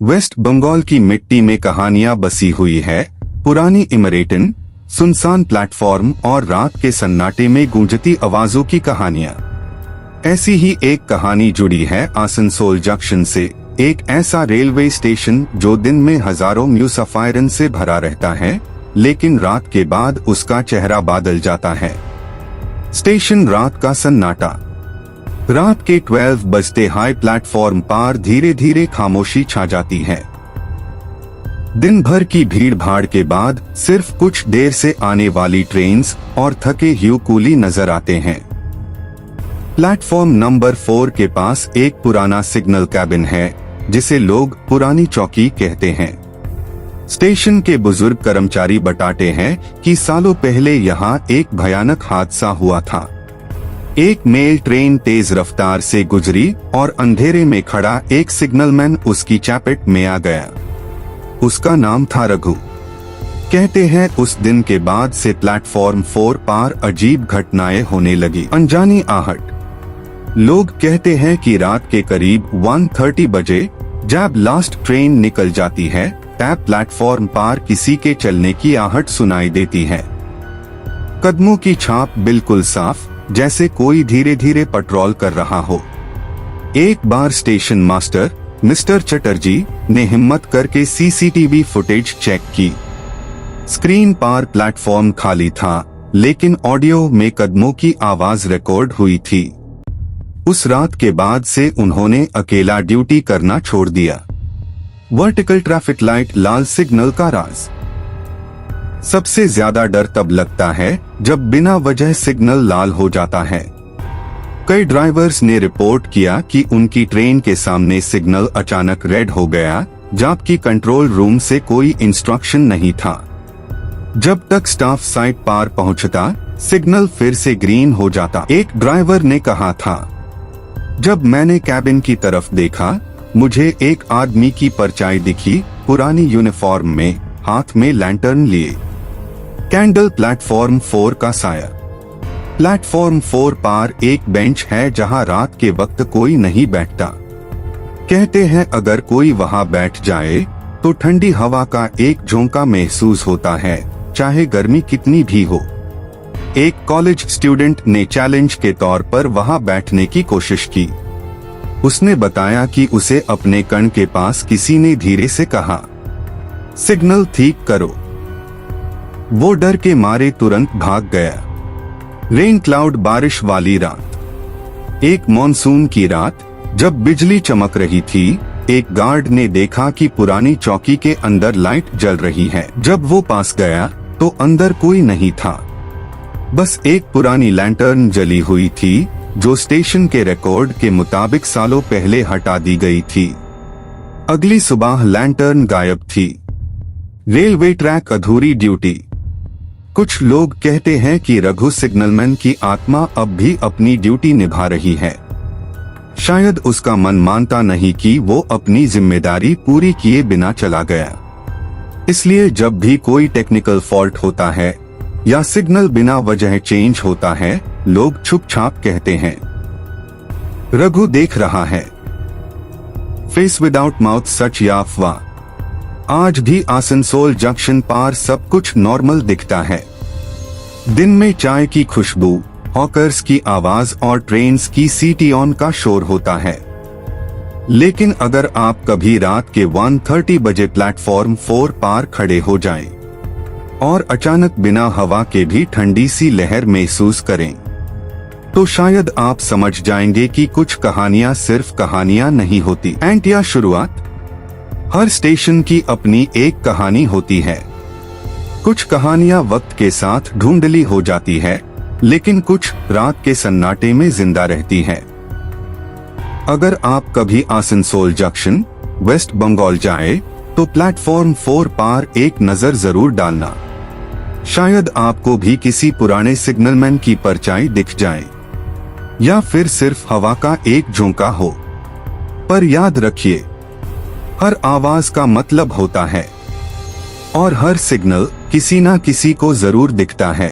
Waste Bengal की मिट्टी में कहानियां बसी हुई है। पुरानी इमरेटन, सुनसान प्लेटफॉर्म और रात के सन्नाटे में गूंजती आवाजों की कहानियां। ऐसी ही एक कहानी जुड़ी है आसनसोल जंक्शन से, एक ऐसा रेलवे स्टेशन जो दिन में हजारों मुसाफिरों से भरा रहता है, लेकिन रात के बाद उसका चेहरा बदल जाता है। स्टेशन रात का सन्नाटा। रात के 12 बजते हाई प्लेटफॉर्म पर धीरे धीरे खामोशी छा जाती है। दिन भर की भीड़ भाड़ के बाद सिर्फ कुछ देर से आने वाली ट्रेन्स और थके हुए कूली नजर आते हैं। प्लेटफॉर्म नंबर 4 के पास एक पुराना सिग्नल कैबिन है, जिसे लोग पुरानी चौकी कहते हैं। स्टेशन के बुजुर्ग कर्मचारी बताते हैं कि सालों पहले यहाँ एक भयानक हादसा हुआ था। एक मेल ट्रेन तेज रफ्तार से गुजरी और अंधेरे में खड़ा एक सिग्नलमैन उसकी चपेट में आ गया। उसका नाम था रघु। कहते हैं उस दिन के बाद से प्लेटफॉर्म 4 पर अजीब घटनाएं होने लगी। अनजानी आहट। लोग कहते हैं कि रात के करीब 1:30 बजे जब लास्ट ट्रेन निकल जाती है, तब प्लेटफॉर्म पर किसी के चलने की आहट सुनाई देती है। कदमों की छाप बिल्कुल साफ, जैसे कोई धीरे धीरे पेट्रोल कर रहा हो। एक बार स्टेशन मास्टर मिस्टर चटर्जी ने हिम्मत करके सीसीटीवी फुटेज चेक की। स्क्रीन पर प्लेटफॉर्म खाली था, लेकिन ऑडियो में कदमों की आवाज रिकॉर्ड हुई थी। उस रात के बाद से उन्होंने अकेला ड्यूटी करना छोड़ दिया। वर्टिकल ट्रैफिक लाइट, लाल सिग्नल का राज। सबसे ज्यादा डर तब लगता है जब बिना वजह सिग्नल लाल हो जाता है। कई ड्राइवर्स ने रिपोर्ट किया कि उनकी ट्रेन के सामने सिग्नल अचानक रेड हो गया, जबकि कंट्रोल रूम से कोई इंस्ट्रक्शन नहीं था। जब तक स्टाफ साइट पर पहुंचता, सिग्नल फिर से ग्रीन हो जाता। एक ड्राइवर ने कहा था, जब मैंने कैबिन की तरफ देखा, मुझे एक आदमी की परछाई दिखी, पुरानी यूनिफॉर्म में, हाथ में लैंटर्न लिए। कैंडल। प्लेटफॉर्म 4 का साया। प्लेटफॉर्म 4 पर एक बेंच है जहां रात के वक्त कोई नहीं बैठता। कहते हैं अगर कोई वहां बैठ जाए तो ठंडी हवा का एक झोंका महसूस होता है, चाहे गर्मी कितनी भी हो। एक कॉलेज स्टूडेंट ने चैलेंज के तौर पर वहां बैठने की कोशिश की। उसने बताया कि उसे अपने कान के पास किसी ने धीरे से कहा, सिग्नल ठीक करो। वो डर के मारे तुरंत भाग गया। Rain cloud. बारिश वाली रात। एक मॉनसून की रात, जब बिजली चमक रही थी, एक गार्ड ने देखा कि पुरानी चौकी के अंदर लाइट जल रही है। जब वो पास गया तो अंदर कोई नहीं था, बस एक पुरानी लैंटर्न जली हुई थी, जो स्टेशन के रिकॉर्ड के मुताबिक सालों पहले हटा दी गई थी। अगली सुबह लैंटर्न गायब थी। Railway track. अधूरी ड्यूटी। कुछ लोग कहते हैं कि रघु सिग्नलमैन की आत्मा अब भी अपनी ड्यूटी निभा रही है। शायद उसका मन मानता नहीं कि वो अपनी जिम्मेदारी पूरी किए बिना चला गया। इसलिए जब भी कोई टेक्निकल फॉल्ट होता है या सिग्नल बिना वजह चेंज होता है, लोग छुप-छाप कहते हैं, रघु देख रहा है। फेस विदाउट माउथ, सच या अफवाह। आज भी आसनसोल जंक्शन पर सब कुछ नॉर्मल दिखता है। दिन में चाय की खुशबू, हॉकर्स की आवाज और ट्रेन्स की सीटी ऑन का शोर होता है। लेकिन अगर आप कभी रात के 1:30 बजे प्लेटफॉर्म 4 पर खड़े हो जाएं और अचानक बिना हवा के भी ठंडी सी लहर महसूस करें, तो शायद आप समझ जाएंगे कि कुछ कहानियां सिर्फ कहानियां नहीं होती। एंड या शुरुआत। हर स्टेशन की अपनी एक कहानी होती है। कुछ कहानियां वक्त के साथ धुंधली हो जाती है, लेकिन कुछ रात के सन्नाटे में जिंदा रहती है। अगर आप कभी आसनसोल जंक्शन, वेस्ट बंगाल जाए, तो प्लेटफॉर्म 4 पर एक नजर जरूर डालना। शायद आपको भी किसी पुराने सिग्नलमैन की परछाई दिख जाए, या फिर सिर्फ हवा का एक झोंका हो। पर याद रखिए, हर आवाज का मतलब होता है, और हर सिग्नल किसी ना किसी को जरूर दिखता है।